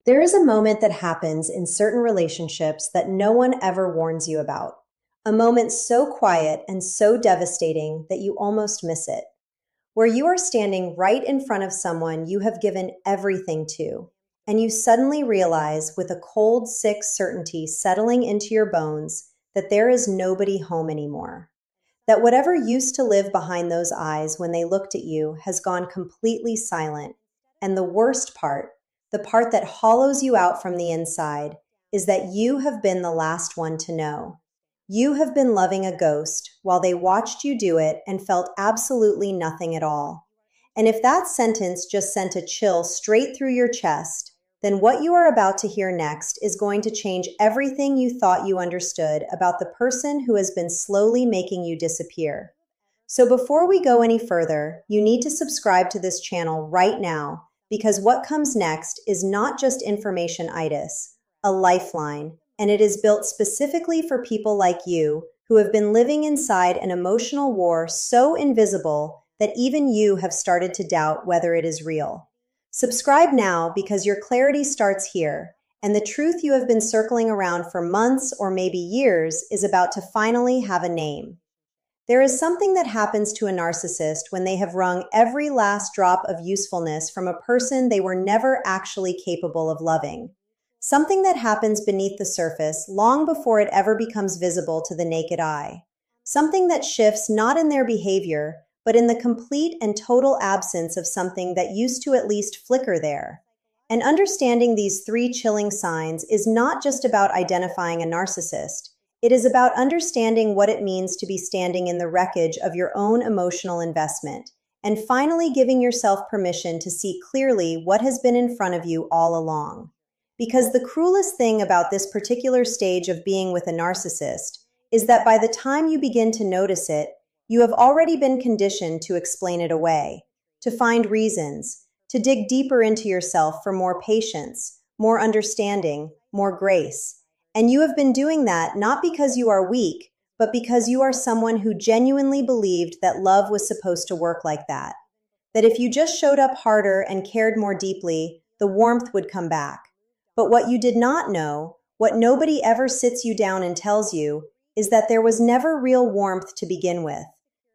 There is a moment that happens in certain relationships that no one ever warns you about. A moment so quiet and so devastating that you almost miss it, where you are standing right in front of someone you have given everything to, and you suddenly realize with a cold, sick certainty settling into your bones that there is nobody home anymore. That whatever used to live behind those eyes when they looked at you has gone completely silent. And the worst part, the part that hollows you out from the inside, is that you have been the last one to know. You have been loving a ghost while they watched you do it and felt absolutely nothing at all. And if that sentence just sent a chill straight through your chest, then what you are about to hear next is going to change everything you thought you understood about the person who has been slowly making you disappear. So before we go any further, you need to subscribe to this channel right now because what comes next is not just information-itis, a lifeline, and it is built specifically for people like you who have been living inside an emotional war so invisible that even you have started to doubt whether it is real. Subscribe now because your clarity starts here, and the truth you have been circling around for months or maybe years is about to finally have a name. There is something that happens to a narcissist when they have wrung every last drop of usefulness from a person they were never actually capable of loving. Something that happens beneath the surface long before it ever becomes visible to the naked eye. Something that shifts not in their behavior, but in the complete and total absence of something that used to at least flicker there. And understanding these three chilling signs is not just about identifying a narcissist. It is about understanding what it means to be standing in the wreckage of your own emotional investment, and finally giving yourself permission to see clearly what has been in front of you all along. Because the cruelest thing about this particular stage of being with a narcissist is that by the time you begin to notice it, you have already been conditioned to explain it away, to find reasons, to dig deeper into yourself for more patience, more understanding, more grace. And you have been doing that not because you are weak, but because you are someone who genuinely believed that love was supposed to work like that. That if you just showed up harder and cared more deeply, the warmth would come back. But what you did not know, what nobody ever sits you down and tells you, is that there was never real warmth to begin with.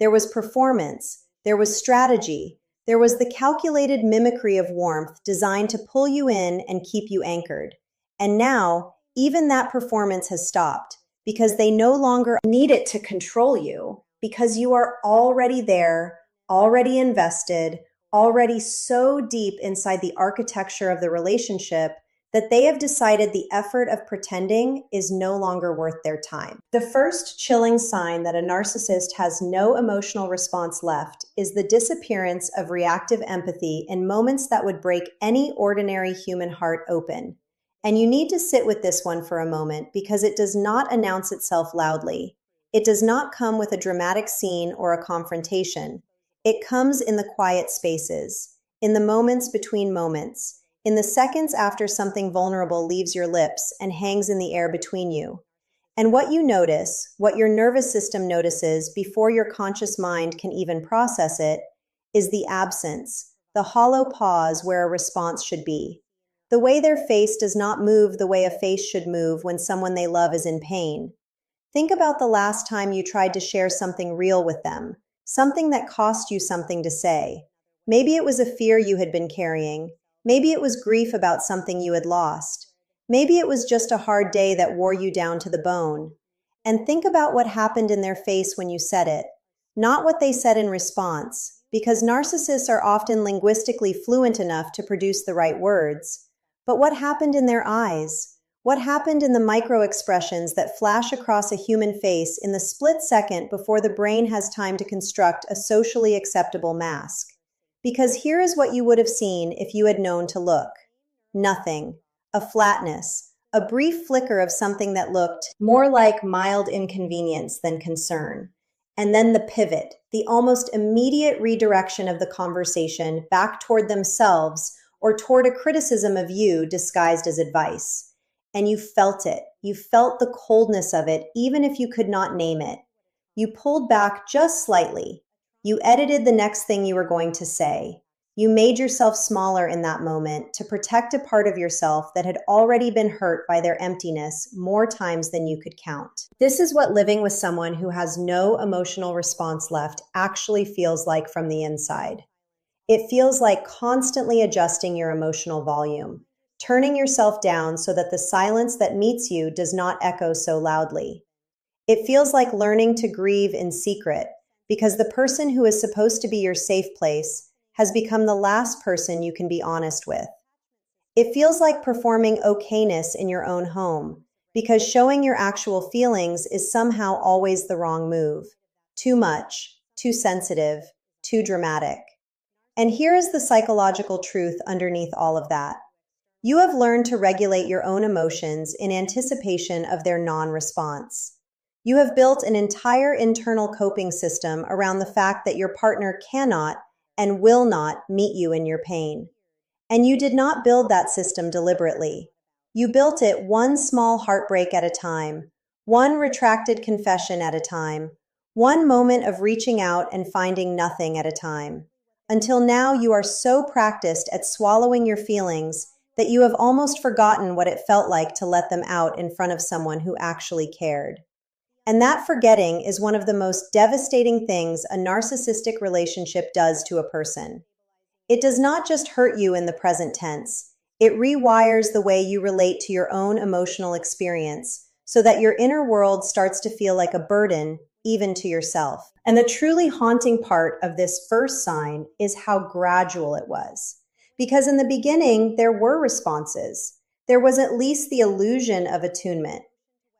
There was performance, there was strategy, there was the calculated mimicry of warmth designed to pull you in and keep you anchored. And now, even that performance has stopped because they no longer need it to control you because you are already there, already invested, already so deep inside the architecture of the relationship that they have decided the effort of pretending is no longer worth their time. The first chilling sign that a narcissist has no emotional response left is the disappearance of reactive empathy in moments that would break any ordinary human heart open. And you need to sit with this one for a moment because it does not announce itself loudly. It does not come with a dramatic scene or a confrontation. It comes in the quiet spaces, in the moments between moments, in the seconds after something vulnerable leaves your lips and hangs in the air between you. And what you notice, what your nervous system notices before your conscious mind can even process it, is the absence, the hollow pause where a response should be. The way their face does not move the way a face should move when someone they love is in pain. Think about the last time you tried to share something real with them, something that cost you something to say. Maybe it was a fear you had been carrying. Maybe it was grief about something you had lost. Maybe it was just a hard day that wore you down to the bone. And think about what happened in their face when you said it, not what they said in response, because narcissists are often linguistically fluent enough to produce the right words. But what happened in their eyes? What happened in the micro expressions that flash across a human face in the split second before the brain has time to construct a socially acceptable mask? Because here is what you would have seen if you had known to look. Nothing. A flatness. A brief flicker of something that looked more like mild inconvenience than concern. And then the pivot, the almost immediate redirection of the conversation back toward themselves or toward a criticism of you disguised as advice. And you felt it. You felt the coldness of it, even if you could not name it. You pulled back just slightly. You edited the next thing you were going to say. You made yourself smaller in that moment to protect a part of yourself that had already been hurt by their emptiness more times than you could count. This is what living with someone who has no emotional response left actually feels like from the inside. It feels like constantly adjusting your emotional volume, turning yourself down so that the silence that meets you does not echo so loudly. It feels like learning to grieve in secret because the person who is supposed to be your safe place has become the last person you can be honest with. It feels like performing okayness in your own home because showing your actual feelings is somehow always the wrong move. Too much, too sensitive, too dramatic. And here is the psychological truth underneath all of that. You have learned to regulate your own emotions in anticipation of their non-response. You have built an entire internal coping system around the fact that your partner cannot and will not meet you in your pain. And you did not build that system deliberately. You built it one small heartbreak at a time, one retracted confession at a time, one moment of reaching out and finding nothing at a time. Until now, you are so practiced at swallowing your feelings that you have almost forgotten what it felt like to let them out in front of someone who actually cared. And that forgetting is one of the most devastating things a narcissistic relationship does to a person. It does not just hurt you in the present tense, it rewires the way you relate to your own emotional experience so that your inner world starts to feel like a burden, even to yourself. And the truly haunting part of this first sign is how gradual it was. Because in the beginning, there were responses. There was at least the illusion of attunement.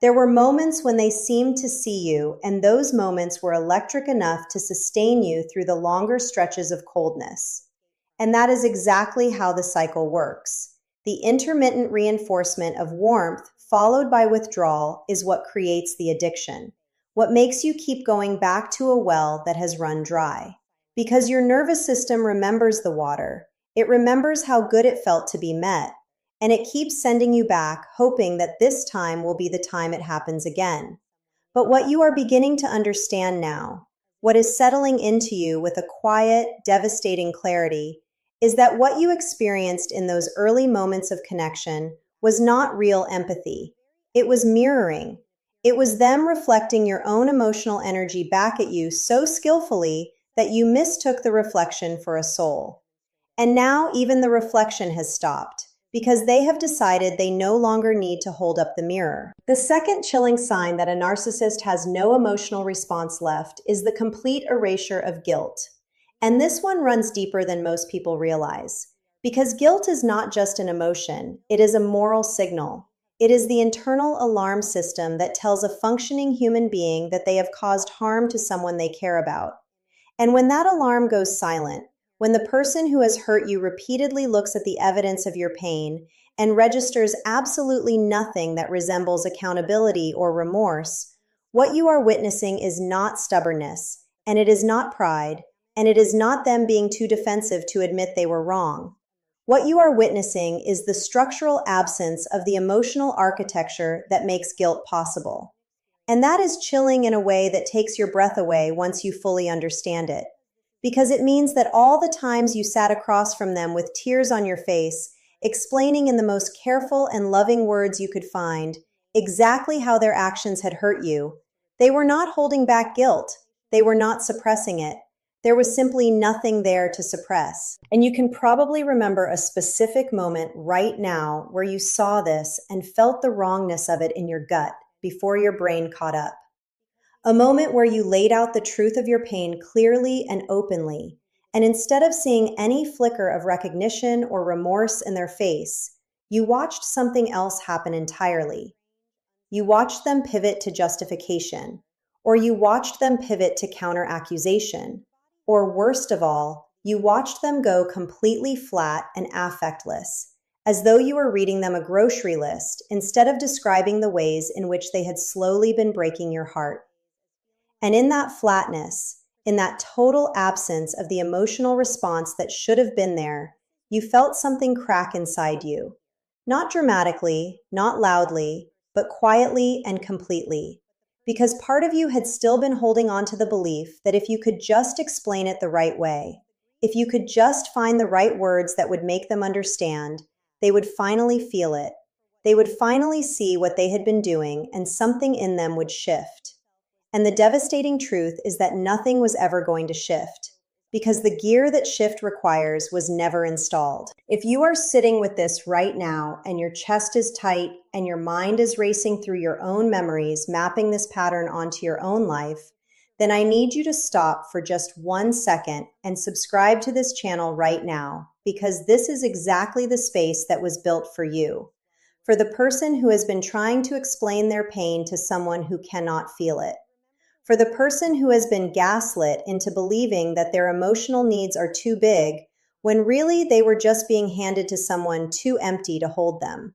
There were moments when they seemed to see you, and those moments were electric enough to sustain you through the longer stretches of coldness. And that is exactly how the cycle works. The intermittent reinforcement of warmth followed by withdrawal is what creates the addiction, what makes you keep going back to a well that has run dry. Because your nervous system remembers the water, it remembers how good it felt to be met, and it keeps sending you back, hoping that this time will be the time it happens again. But what you are beginning to understand now, what is settling into you with a quiet, devastating clarity, is that what you experienced in those early moments of connection was not real empathy. It was mirroring. It was them reflecting your own emotional energy back at you so skillfully that you mistook the reflection for a soul. And now even the reflection has stopped, because they have decided they no longer need to hold up the mirror. The second chilling sign that a narcissist has no emotional response left is the complete erasure of guilt. And this one runs deeper than most people realize. Because guilt is not just an emotion, it is a moral signal. It is the internal alarm system that tells a functioning human being that they have caused harm to someone they care about. And when that alarm goes silent, when the person who has hurt you repeatedly looks at the evidence of your pain and registers absolutely nothing that resembles accountability or remorse, what you are witnessing is not stubbornness, and it is not pride, and it is not them being too defensive to admit they were wrong. What you are witnessing is the structural absence of the emotional architecture that makes guilt possible. And that is chilling in a way that takes your breath away once you fully understand it. Because it means that all the times you sat across from them with tears on your face, explaining in the most careful and loving words you could find exactly how their actions had hurt you, they were not holding back guilt. They were not suppressing it. There was simply nothing there to suppress. And you can probably remember a specific moment right now where you saw this and felt the wrongness of it in your gut before your brain caught up. A moment where you laid out the truth of your pain clearly and openly, and instead of seeing any flicker of recognition or remorse in their face, you watched something else happen entirely. You watched them pivot to justification, or you watched them pivot to counter-accusation, or worst of all, you watched them go completely flat and affectless, as though you were reading them a grocery list instead of describing the ways in which they had slowly been breaking your heart. And in that flatness, in that total absence of the emotional response that should have been there, you felt something crack inside you. Not dramatically, not loudly, but quietly and completely. Because part of you had still been holding on to the belief that if you could just explain it the right way, If you could just find the right words that would make them understand, they would finally feel it. They would finally see what they had been doing, and something in them would shift. And the devastating truth is that nothing was ever going to shift, because the gear that shift requires was never installed. If you are sitting with this right now and your chest is tight and your mind is racing through your own memories, mapping this pattern onto your own life, then I need you to stop for just 1 second and subscribe to this channel right now, because this is exactly the space that was built for you. For the person who has been trying to explain their pain to someone who cannot feel it. For the person who has been gaslit into believing that their emotional needs are too big, when really they were just being handed to someone too empty to hold them.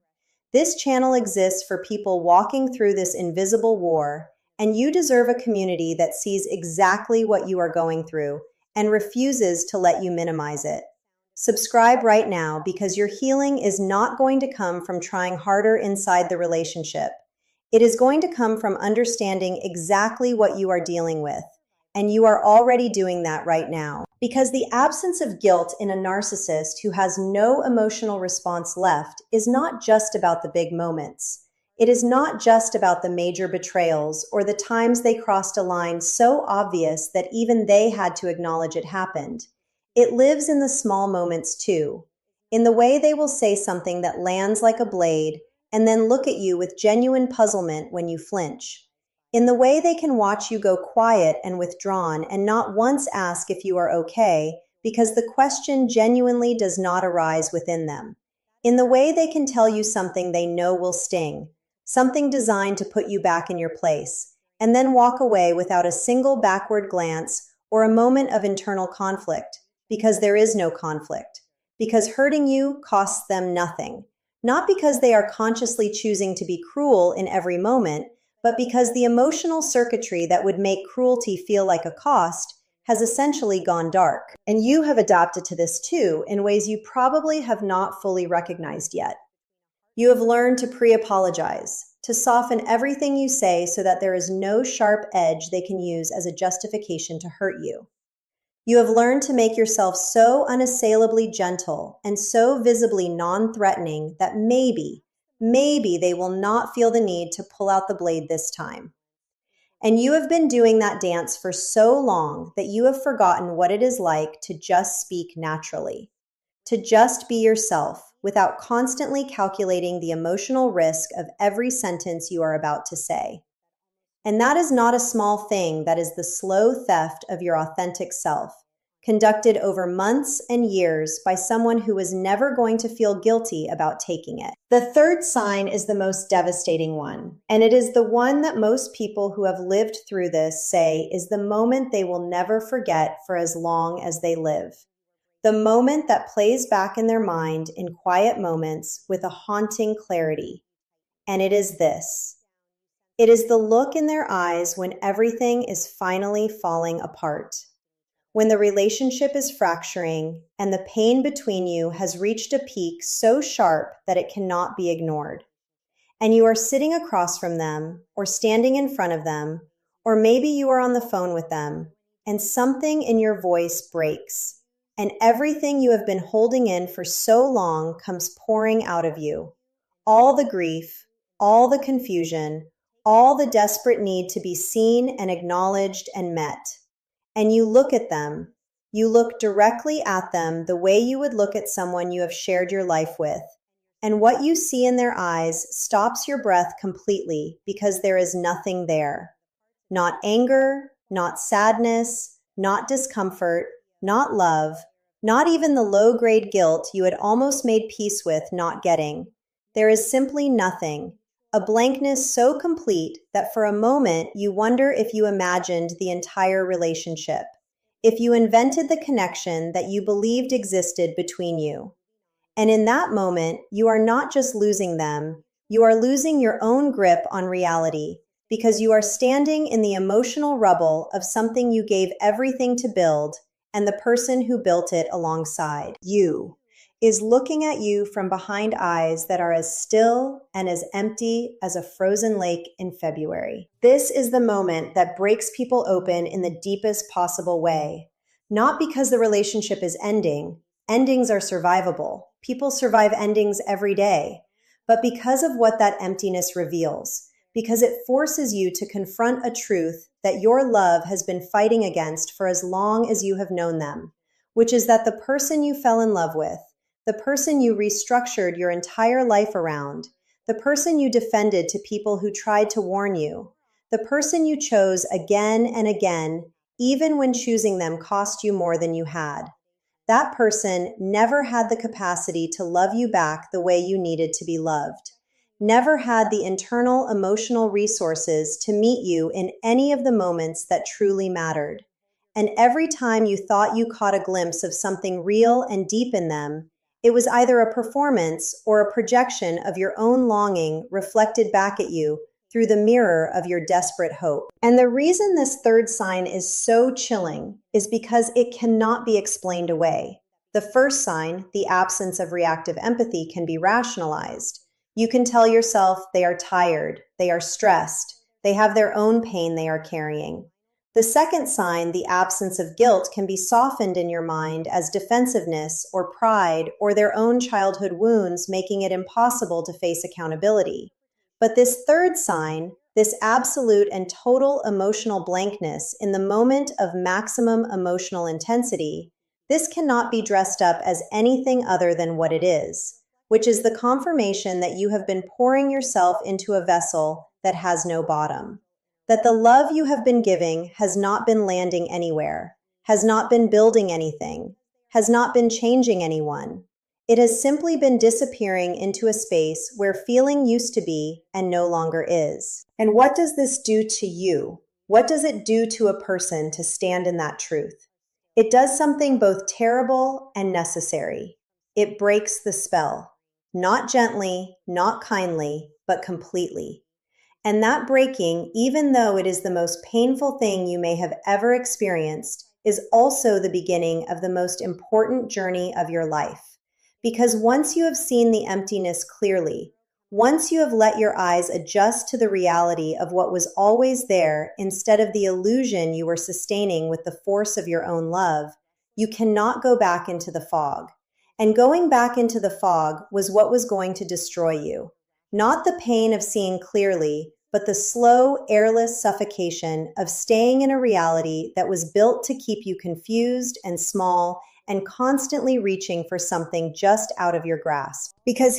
This channel exists for people walking through this invisible war, and you deserve a community that sees exactly what you are going through and refuses to let you minimize it. Subscribe right now, because your healing is not going to come from trying harder inside the relationship. It is going to come from understanding exactly what you are dealing with, and you are already doing that right now. Because the absence of guilt in a narcissist who has no emotional response left is not just about the big moments. It is not just about the major betrayals or the times they crossed a line so obvious that even they had to acknowledge it happened. It lives in the small moments too, in the way they will say something that lands like a blade and then look at you with genuine puzzlement when you flinch. In the way they can watch you go quiet and withdrawn and not once ask if you are okay, because the question genuinely does not arise within them. In the way they can tell you something they know will sting, something designed to put you back in your place, and then walk away without a single backward glance or a moment of internal conflict, because there is no conflict, because hurting you costs them nothing. Not because they are consciously choosing to be cruel in every moment, but because the emotional circuitry that would make cruelty feel like a cost has essentially gone dark. And you have adapted to this too, in ways you probably have not fully recognized yet. You have learned to pre-apologize, to soften everything you say so that there is no sharp edge they can use as a justification to hurt you. You have learned to make yourself so unassailably gentle and so visibly non-threatening that maybe they will not feel the need to pull out the blade this time. And you have been doing that dance for so long that you have forgotten what it is like to just speak naturally, to just be yourself without constantly calculating the emotional risk of every sentence you are about to say. And that is not a small thing. That is the slow theft of your authentic self, conducted over months and years by someone who was never going to feel guilty about taking it. The third sign is the most devastating one, and it is the one that most people who have lived through this say is the moment they will never forget for as long as they live. The moment that plays back in their mind in quiet moments with a haunting clarity. And it is this. It is the look in their eyes when everything is finally falling apart. When the relationship is fracturing and the pain between you has reached a peak so sharp that it cannot be ignored. And you are sitting across from them, or standing in front of them, or maybe you are on the phone with them, and something in your voice breaks, and everything you have been holding in for so long comes pouring out of you. All the grief, all the confusion, all the desperate need to be seen and acknowledged and met. And you look at them. You look directly at them the way you would look at someone you have shared your life with. And what you see in their eyes stops your breath completely, because there is nothing there. Not anger, not sadness, not discomfort, not love, not even the low-grade guilt you had almost made peace with not getting. There is simply nothing. A blankness so complete that for a moment you wonder if you imagined the entire relationship, if you invented the connection that you believed existed between you. And in that moment, you are not just losing them, you are losing your own grip on reality, because you are standing in the emotional rubble of something you gave everything to build, and the person who built it alongside you is looking at you from behind eyes that are as still and as empty as a frozen lake in February. This is the moment that breaks people open in the deepest possible way. Not because the relationship is ending. Endings are survivable. People survive endings every day. But because of what that emptiness reveals, because it forces you to confront a truth that your love has been fighting against for as long as you have known them, which is that the person you fell in love with, the person you restructured your entire life around, the person you defended to people who tried to warn you, the person you chose again and again, even when choosing them cost you more than you had. That person never had the capacity to love you back the way you needed to be loved, never had the internal emotional resources to meet you in any of the moments that truly mattered. And every time you thought you caught a glimpse of something real and deep in them, it was either a performance or a projection of your own longing reflected back at you through the mirror of your desperate hope. And the reason this third sign is so chilling is because it cannot be explained away. The first sign, the absence of reactive empathy, can be rationalized. You can tell yourself they are tired, they are stressed, they have their own pain they are carrying. The second sign, the absence of guilt, can be softened in your mind as defensiveness or pride or their own childhood wounds, making it impossible to face accountability. But this third sign, this absolute and total emotional blankness in the moment of maximum emotional intensity, this cannot be dressed up as anything other than what it is, which is the confirmation that you have been pouring yourself into a vessel that has no bottom. That the love you have been giving has not been landing anywhere, has not been building anything, has not been changing anyone. It has simply been disappearing into a space where feeling used to be and no longer is. And what does this do to you? What does it do to a person to stand in that truth? It does something both terrible and necessary. It breaks the spell. Not gently, not kindly, but completely. And that breaking, even though it is the most painful thing you may have ever experienced, is also the beginning of the most important journey of your life. Because once you have seen the emptiness clearly, once you have let your eyes adjust to the reality of what was always there instead of the illusion you were sustaining with the force of your own love, you cannot go back into the fog. And going back into the fog was what was going to destroy you. Not the pain of seeing clearly, but the slow, airless suffocation of staying in a reality that was built to keep you confused and small and constantly reaching for something just out of your grasp. Because